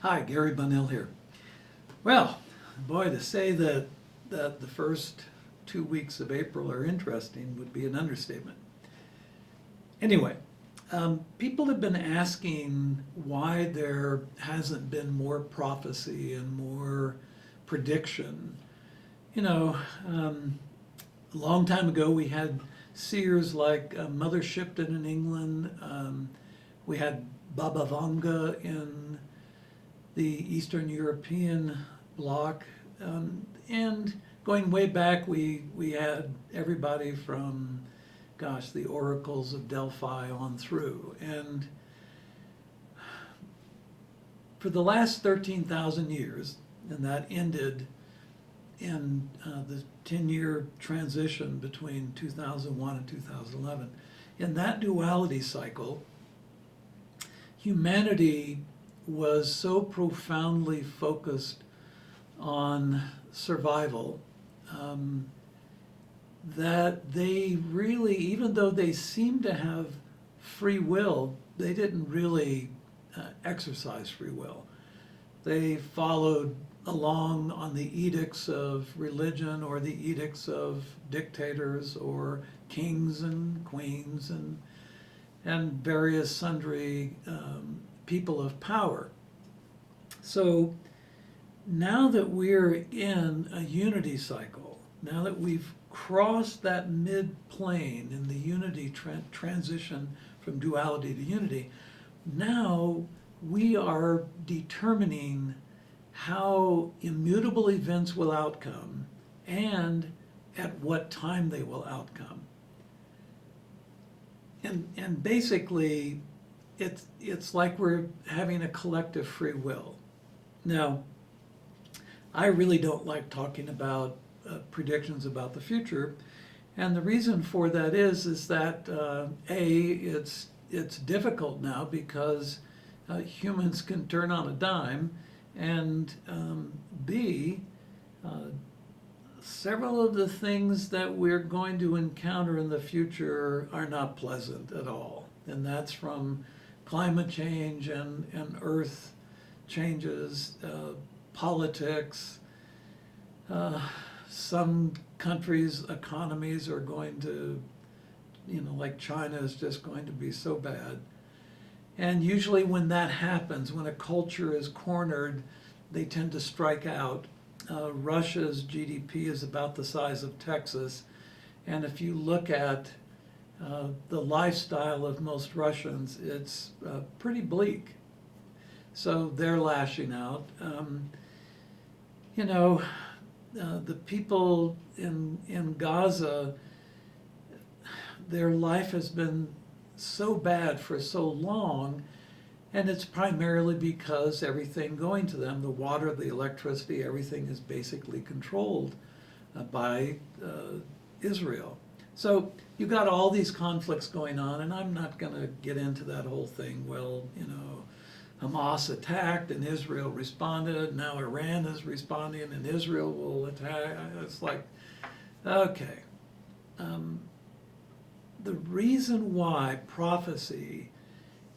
Hi, Gary Bonnell here. Well, boy, to say that the first 2 weeks of April are interesting would be an understatement. Anyway, people have been asking why there hasn't been more prophecy and more prediction. You know, a long time ago we had seers like Mother Shipton in England. We had Baba Vanga in the Eastern European bloc, and going way back, we had everybody from, gosh, the oracles of Delphi on through. And for the last 13,000 years, and that ended in the 10-year transition between 2001 and 2011, in that duality cycle, humanity was so profoundly focused on survival that they really, even though they seemed to have free will, they didn't really exercise free will. They followed along on the edicts of religion or the edicts of dictators or kings and queens and various sundry people of power. So now that we're in a unity cycle, now that we've crossed that mid-plane in the unity transition from duality to unity, now we are determining how immutable events will outcome and at what time they will outcome. And basically, it's like we're having a collective free will. Now, I really don't like talking about predictions about the future, and the reason for that is that it's difficult now because humans can turn on a dime, and B, several of the things that we're going to encounter in the future are not pleasant at all, and that's from climate change and earth changes, politics. Some countries' economies are going to, like China is just going to be so bad. And usually when that happens, when a culture is cornered, they tend to strike out. Russia's GDP is about the size of Texas, and if you look at the lifestyle of most Russians, it's pretty bleak. So they're lashing out. The people in Gaza, their life has been so bad for so long, and it's primarily because everything going to them, the water, the electricity, everything is basically controlled by Israel. So you've got all these conflicts going on, and I'm not going to get into that whole thing. Well, Hamas attacked and Israel responded. Now Iran is responding and Israel will attack. It's like, okay. The reason why prophecy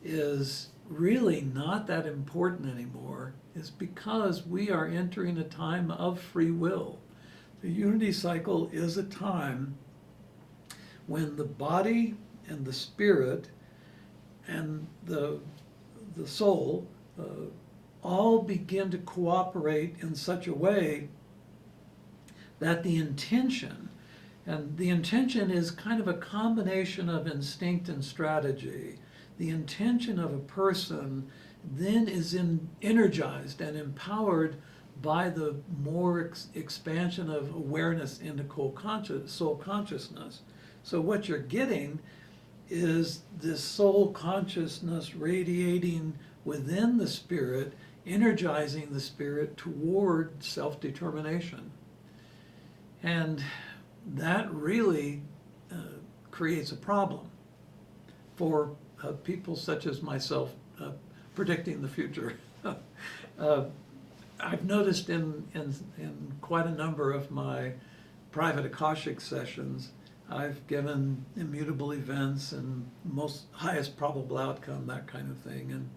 is really not that important anymore is because we are entering a time of free will. The unity cycle is a time when the body and the spirit and the soul all begin to cooperate in such a way that the intention is kind of a combination of instinct and strategy. The intention of a person then is energized and empowered by the more expansion of awareness into soul consciousness. So what you're getting is this soul consciousness radiating within the spirit, energizing the spirit toward self-determination. And that really creates a problem for people such as myself predicting the future. I've noticed in quite a number of my private Akashic sessions, I've given immutable events and most highest probable outcome, that kind of thing.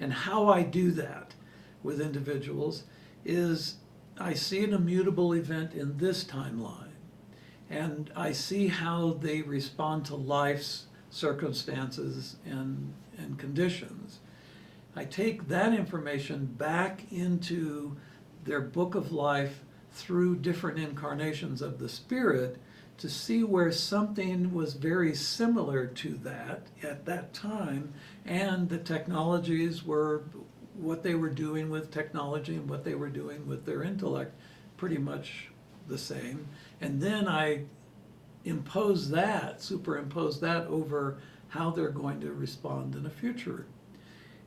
And how I do that with individuals is I see an immutable event in this timeline, and I see how they respond to life's circumstances and conditions. I take that information back into their book of life through different incarnations of the Spirit to see where something was very similar to that at that time, and the technologies were what they were doing with technology and what they were doing with their intellect pretty much the same. And then I superimpose that over how they're going to respond in the future.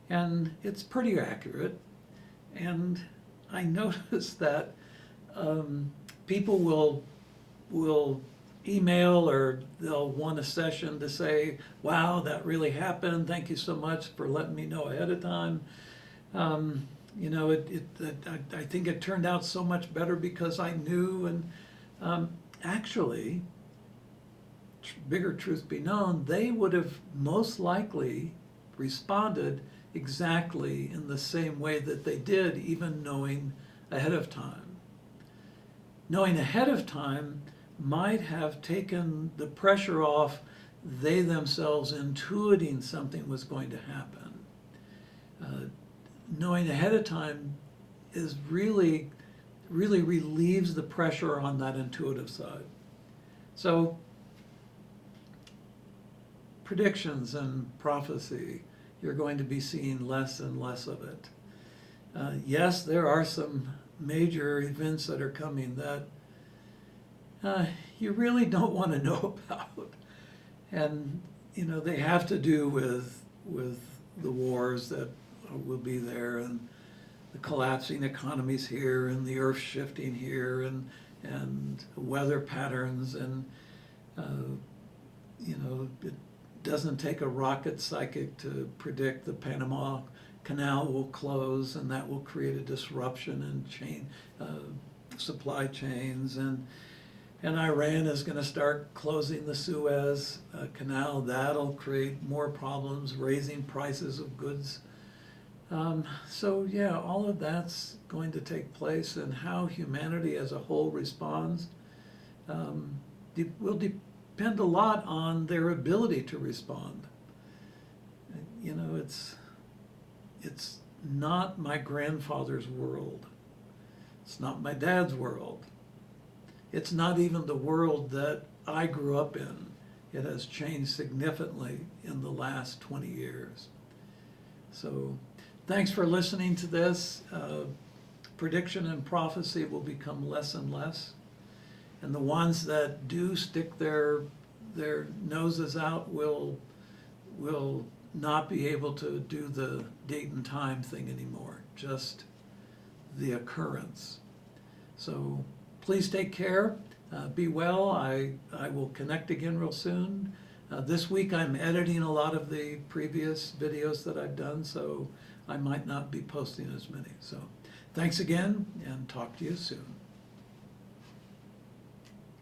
And it's pretty accurate. And I notice that people will email, or they'll want a session to say, wow, that really happened. Thank you so much for letting me know ahead of time. I think it turned out so much better because I knew. And actually, bigger truth be known, they would have most likely responded exactly in the same way that they did, even knowing ahead of time. Knowing ahead of time might have taken the pressure off they themselves intuiting something was going to happen. Knowing ahead of time is really relieves the pressure on that intuitive side. So predictions and prophecy, you're going to be seeing less and less of it. Yes, there are some major events that are coming that you really don't want to know about. And, they have to do with the wars that will be there, and the collapsing economies here, and the earth shifting here, and weather patterns, and, it doesn't take a rocket psychic to predict the Panama Canal will close, and that will create a disruption in supply chains, and Iran is going to start closing the Suez Canal. That'll create more problems, raising prices of goods. So yeah, all of that's going to take place, and how humanity as a whole responds will depend a lot on their ability to respond. It's not my grandfather's world. It's not my dad's world. It's not even the world that I grew up in. It has changed significantly in the last 20 years. So thanks for listening to this. Prediction and prophecy will become less and less. And the ones that do stick their noses out will not be able to do the date and time thing anymore, just the occurrence. So please take care, be well. I will connect again real soon. This week I'm editing a lot of the previous videos that I've done, so I might not be posting as many. So thanks again, and talk to you soon.